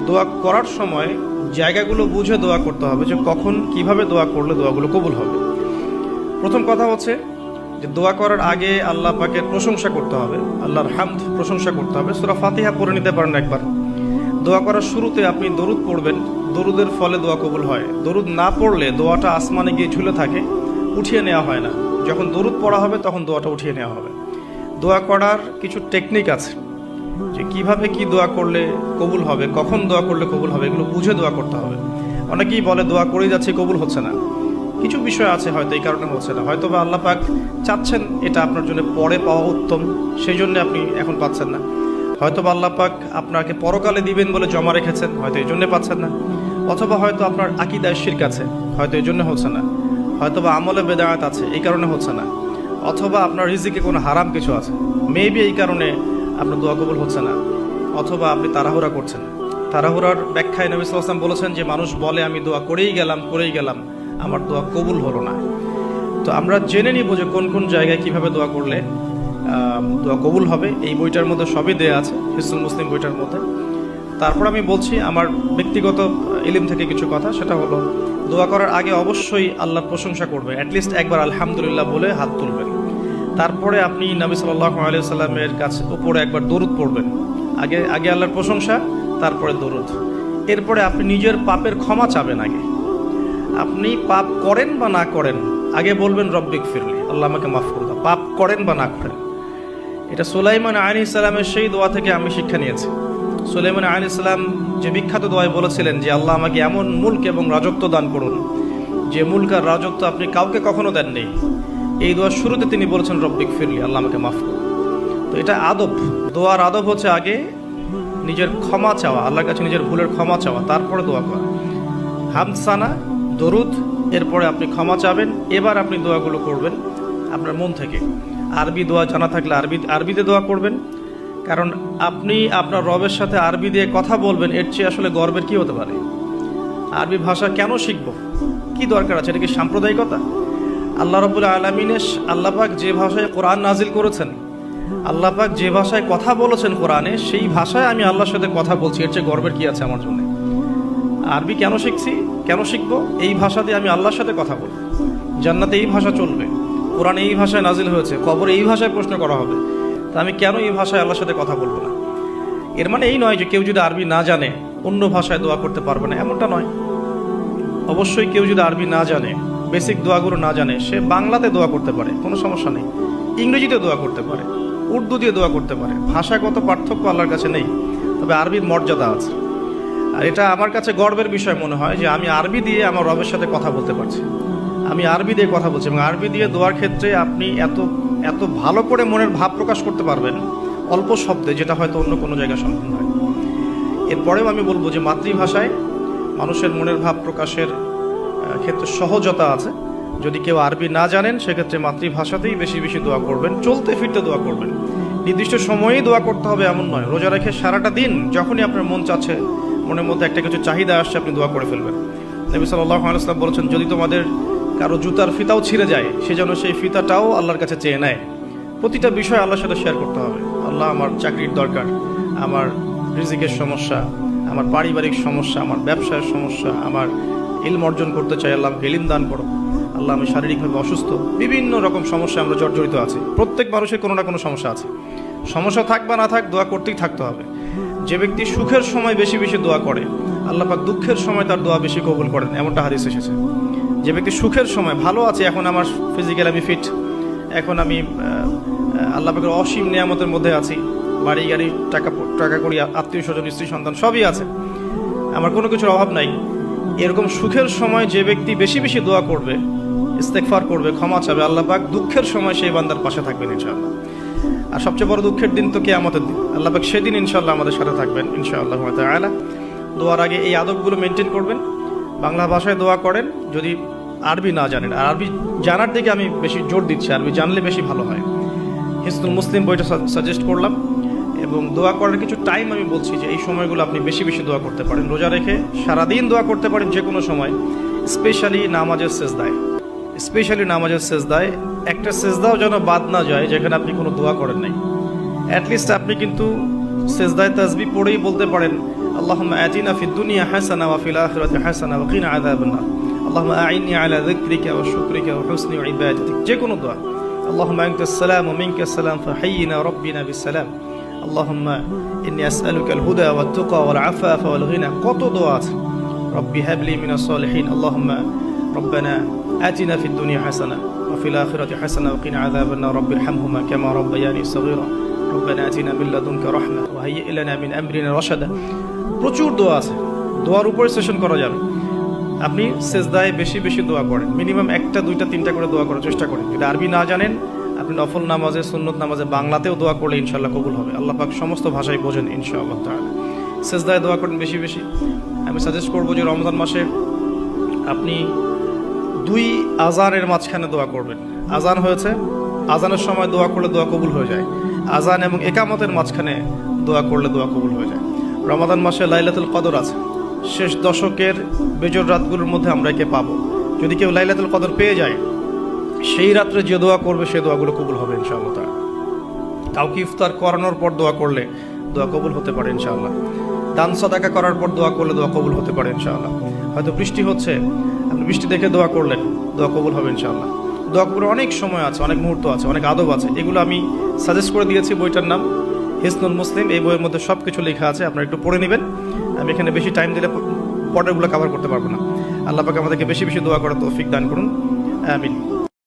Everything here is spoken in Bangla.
দোয়া করার সময় জায়গাগুলো বুঝে দোয়া করতে হবে, যে কখন কিভাবে দোয়া করলে দোয়াগুলো কবুল হবে। প্রথম কথা হচ্ছে যে দোয়া করার আগে আল্লাহ পাকের প্রশংসা করতে হবে, আল্লাহর হামদ প্রশংসা করতে হবে। সূরা ফাতিহা পড়ে নিতে পারেন একবার। দোয়া করার শুরুতে আপনি দরুদ পড়বেন, দরুদের ফলে দোয়া কবুল হয়। দরুদ না পড়লে দোয়াটা আসমানে গিয়ে ঝুলে থাকে, উঠিয়ে নেওয়া হয় না। যখন দরুদ পড়া হবে তখন দোয়াটা উঠিয়ে নেওয়া হবে। দোয়া করার কিছু টেকনিক আছে, যে কিভাবে কি দোয়া করলে কবুল হবে, কখন দোয়া করলে কবুল হবে, এগুলো বুঝে দোয়া করতে হবে। অনেকেই বলে দোয়া করেই যাচ্ছে কবুল হচ্ছে না। কিছু বিষয় আছে হয়তো এই কারণে হচ্ছে না, হয়তো বা আল্লাহ পাক চাচ্ছেন এটা আপনার জন্য পরে পাওয়া উত্তম, সেই জন্য আপনি এখন পাচ্ছেন না। হয়তো বা আল্লাহ পাক আপনাকে পরকালে দিবেন বলে জমা রেখেছেন, হয়তো এই জন্য পাচ্ছেন না। অথবা হয়তো আপনার আকীদায় শিরক আছে, হয়তো এই জন্য হচ্ছে না। হয়তো বা আমলে বেদায়াত আছে, এই কারণে হচ্ছে না। অথবা আপনার রিজিকে কোনো হারাম কিছু আছে, মেবি এই কারণে আপনার দোয়া কবুল হচ্ছে না। অথবা আপনি তাড়াহুড়া করছেন। তাড়াহুড়ার ব্যাখ্যায় নবী সাল্লাল্লাহু আলাইহি ওয়াসাল্লাম বলেছেন যে মানুষ বলে আমি দোয়া করেই গেলাম, আমার দোয়া কবুল হলো না। তো আমরা জেনে নিব যে কোন কোন জায়গায় কিভাবে দোয়া করলে দোয়া কবুল হবে। এই বইটার মধ্যে সবই দেয়া আছে, হিসনুল মুসলিম বইটার মধ্যে। তারপর আমি বলছি আমার ব্যক্তিগত ইলম থেকে কিছু কথা, সেটা হলো দোয়া করার আগে অবশ্যই আল্লাহর প্রশংসা করবে, অ্যাটলিস্ট একবার আলহামদুলিল্লাহ বলে হাত তুলবেন। তারপরে আপনি নবী সাল্লাল্লাহু আলাইহি সাল্লামের কাছে উপরে একবার দরুদ পড়বেন। আগে আল্লাহর প্রশংসা, তারপরে দরুদ। এরপরে আপনি নিজের পাপের ক্ষমা চাবেন। আগে আপনি পাপ করেন বা না করেন, আগে বলবেন রব্বিক ফিরলি, আল্লাহ আমাকে মাফ করে দাও, পাপ করেন বা না করেন। এটা সুলাইমান আলাইহিস সালামের সেই দোয়া থেকে আমি শিক্ষা নিয়েছি। সুলাইমান আলাইহিস সালাম যে বিখ্যাত দোয়ায় বলেছিলেন যে আল্লাহ আমাকে এমন মুলক এবং রাজত্ব দান করুন যে মুলক আর রাজত্ব আপনি কাউকে কখনো দেননি। এই দোয়ার শুরুতে তিনি বলেছেন রব্বিক ফিরলি, আল্লাহ আমাকে মাফ করুন। তো এটা আদব, দোয়ার আদব হচ্ছে আগে নিজের ক্ষমা চাওয়া, আল্লাহর কাছে নিজের ভুলের ক্ষমা চাওয়া, তারপরে দোয়া করা। হামসানা, দরুদ, এরপরে আপনি ক্ষমা চাবেন। এবার আপনি দোয়াগুলো করবেন আপনার মন থেকে। আরবি দোয়া জানা থাকলে আরবিতে দোয়া করবেন, কারণ আপনি আপনার রবের সাথে আরবি দিয়ে কথা বলবেন, এর চেয়ে আসলে গর্বের কি হতে পারে? আরবি ভাষা কেন শিখব, কি দরকার আছে? এটা কি সাম্প্রদায়িকতা? আল্লাহ রাব্বুল আলামিনের আল্লাহ পাক যে ভাষায় কোরআন নাজিল করেছেন, আল্লাহ পাক যে ভাষায় কথা বলেছেন কোরআনে, সেই ভাষায় আমি আল্লাহর সাথে কথা বলছি, এর চেয়ে গর্বের কি আছে আমার জন্য? আরবি কেন শিখছি, কেন শিখবো? এই ভাষা দিয়ে আমি আল্লাহর সাথে কথা বলবো। জান্নাতে এই ভাষা চলবে, কোরআন এই ভাষায় নাজিল হয়েছে, কবরে এই ভাষায় প্রশ্ন করা হবে, তা আমি কেন এই ভাষায় আল্লাহর সাথে কথা বলবো না? এর মানে এই নয় যে কেউ যদি আরবি না জানে অন্য ভাষায় দোয়া করতে পারবে না, এমনটা নয়। অবশ্যই কেউ যদি আরবি না জানে, বেসিক দোয়াগুলো না জানে, সে বাংলাতে দোয়া করতে পারে, কোনো সমস্যা নেই। ইংরেজিতে দোয়া করতে পারে, উর্দু দিয়ে দোয়া করতে পারে। ভাষাগত পার্থক্য আল্লাহর কাছে নেই, তবে আরবির মর্যাদা আছে। আর এটা আমার কাছে গর্বের বিষয় মনে হয় যে আমি আরবি দিয়ে আমার রবের সাথে কথা বলতে পারছি, আমি আরবি দিয়ে কথা বলছি। এবং আরবি দিয়ে দোয়ার ক্ষেত্রে আপনি এত ভালো করে মনের ভাব প্রকাশ করতে পারবেন অল্প শব্দে, যেটা হয়তো অন্য কোনো জায়গায় সম্ভব নয়। এরপরেও আমি বলবো যে মাতৃভাষায় মানুষের মনের ভাব প্রকাশের ক্ষেত্রে সহজতা আছে। যদি কেউ আরবি না জানেন, সেক্ষেত্রে মাতৃভাষাতেই বেশি বেশি দোয়া করবেন, চলতে ফিরতে দোয়া করবেন। নির্দিষ্ট সময়েই দোয়া করতে হবে এমন নয়। রোজা রেখে সারাটা দিন যখনই আপনার মন চাচ্ছে, মনের মধ্যে একটা কিছু চাহিদা আসছে, আপনি দোয়া করে ফেলবেন। নবী সাল্লাল্লাহু আলাইহি ওয়াসাল্লাম বলেছেন, যদি তোমাদের কারো জুতার ফিতাও ছিঁড়ে যায়, সে যেন সেই ফিতাটাও আল্লাহর কাছে চেয়ে নেয়। প্রতিটা বিষয় আল্লাহর সাথে শেয়ার করতে হবে। আল্লাহ, আমার চাকরির দরকার, আমার রিজিকের সমস্যা, আমার পারিবারিক সমস্যা, আমার ব্যবসায়ের সমস্যা, আমার ইলম অর্জন করতে চাই, আল্লাহ আমাকে ইলম দান করো। আল্লাহ, আমি শারীরিকভাবে অসুস্থ। বিভিন্ন রকম সমস্যা আমরা জর্জরিত আছি। প্রত্যেক মানুষের কোনো না কোনো সমস্যা আছে। সমস্যা থাক বা না থাক, দোয়া করতেই থাকতে হবে। যে ব্যক্তি সুখের সময় বেশি বেশি দোয়া করে, আল্লাহ পাক দুঃখের সময় তার দোয়া বেশি কবুল করেন, এমনটা হাদিস এসেছে। যে ব্যক্তি সুখের সময় ভালো আছে, এখন আমার ফিজিক্যাল আমি ফিট, এখন আমি আল্লাহ পাকের অসীম নিয়ামতের মধ্যে আছি, বাড়ি গাড়ি, টাকা করি, আত্মীয় স্বজন, স্ত্রী সন্তান সবই আছে, আমার কোনো কিছুর অভাব নাই। এরকম সুখের সময় যে ব্যক্তি বেশি বেশি দোয়া করবে, ইস্তেগফার করবে, ক্ষমা চাবে, আল্লাহ পাক দুঃখের সময় সেই বান্দার পাশে থাকবেন ইনশাআল্লাহ। আর সবচেয়ে বড় দুঃখের দিন তো কিয়ামতের দিন। আল্লাহ পাক সেদিন ইনশাআল্লাহ আমাদের সাথে থাকবেন ইনশাআল্লাহ তাআলা। দোয়ার আগে এই আদবগুলো মেনটেন করবেন। বাংলা ভাষায় দোয়া করেন যদি আরবি না জানেন। আর আরবি জানার দিকে আমি বেশি জোর দিচ্ছি, আরবি জানলে বেশি ভালো হয়। হিসনুল মুসলিম বইটা সাজেস্ট করলাম। এবং দোয়া করার কিছু টাইম আমি বলছি, যে এই সময়গুলো আপনি বেশি বেশি দোয়া করতে পারেন। রোজা রেখে সারাদিন দোয়া করতে পারেন যে কোনো সময়, স্পেশালি নামাজের সেজদায় একটা সেজদাও যেন বাদ না যায় যেখানে আপনি কোনো দোয়া করেন নাই। অ্যাটলিস্ট আপনি কিন্তু সেজদায় তাসবিহ পড়েই বলতে পারেন, আল্লাহুম্মা আতিনা ফিদ দুনিয়া হাসানা ওয়া ফিল আখিরাতি হাসানা ওয়া কিনা আযাবান নার। আল্লাহুম্মা আইন্নি আলা যিকরিকা ওয়া শুকরিকা ওয়া হুসনি ইবাদাতিক। যে কোনো দোয়া। আল্লাহুম্মা আনতাস সালাম ওয়া মিনকাস সালাম ফাহাইয়িনা রাব্বিনা বিস সালাম। আল্লাহুম্মা ইন্নী আসআলুকাল হুদা ওয়াত তুকা ওয়াল আফাফা ওয়াল গিনা। কত দোয়া আছে। রব্বি হাবলি মিনাস সালিহিন। আল্লাহুম্মা রব্বানা আতিনা ফিদ দুনিয়া হাসানা ওয়া ফিল আখিরাতি হাসানা ওয়া কিনা আযাবান নার। রব্বির হামহুমা কামা রাব্বায়ানি সগীরা। রব্বানা আতিনা মিন লাদুনকা রাহমা ওয়া হাইয়্ লানা মিন আমরিনা রাশাদা। প্রচুর দোয়া আছে, দোয়ার উপরে সেশন করা যাবে। আপনি সেজদায় বেশি বেশি দোয়া করেন, মিনিমাম 1টা 2টা 3টা করে দোয়া করার চেষ্টা করেন। যদি আরবি না জানেন, আপনি নফল নামাজে, সুন্নত নামাজে বাংলাতেও দোয়া করলে ইনশাআল্লাহ কবুল হবে। আল্লাহ পাক সমস্ত ভাষাই বোঝেন ইনশাআল্লাহ তাআলা। সেজদায় দোয়া করেন বেশি বেশি। আমি সাজেস্ট করবো যে রমজান মাসে আপনি 2 আজানের মাঝখানে দোয়া করবেন। আজান হয়েছে, আজানের সময় দোয়া করলে দোয়া কবুল হয়ে যায়। আজান এবং একামতের মাঝখানে দোয়া করলে দোয়া কবুল হয়ে যায়। রমাদান মাসে লাইলাতুল কদর আছে, শেষ দশকের বেজর রাতগুলোর মধ্যে আমরা একে পাবো। যদি কেউ লাইলাতুল কদর পেয়ে যায়, সেই রাত্রে যে দোয়া করবে সেই দোয়াগুলো কবুল হবে ইনশাআল্লাহ তাআলা। কাউকে ইফতার করানোর পর দোয়া করলে দোয়া কবুল হতে পারে ইনশাআল্লাহ। দান সাদাকা করার পর দোয়া করলে দোয়া কবুল হতে পারে ইনশাআল্লাহ। হয়তো বৃষ্টি হচ্ছে, আপনি বৃষ্টি দেখে দোয়া করলেন, দোয়া কবুল হবে ইনশাআল্লাহ। দোয়া কবুলের অনেক সময় আছে, অনেক মুহূর্ত আছে, অনেক আদব আছে। এগুলো আমি সাজেস্ট করে দিয়েছি, বইটার নাম হিসনুল মুসলিম। এই বইয়ের মধ্যে সব কিছু লেখা আছে, আপনারা একটু পড়ে নেবেন। আমি এখানে বেশি টাইম দিলে পর্দাগুলো কভার করতে পারবো না। আল্লাহ পাক আমাদেরকে বেশি বেশি দোয়া করার তৌফিক দান করুন।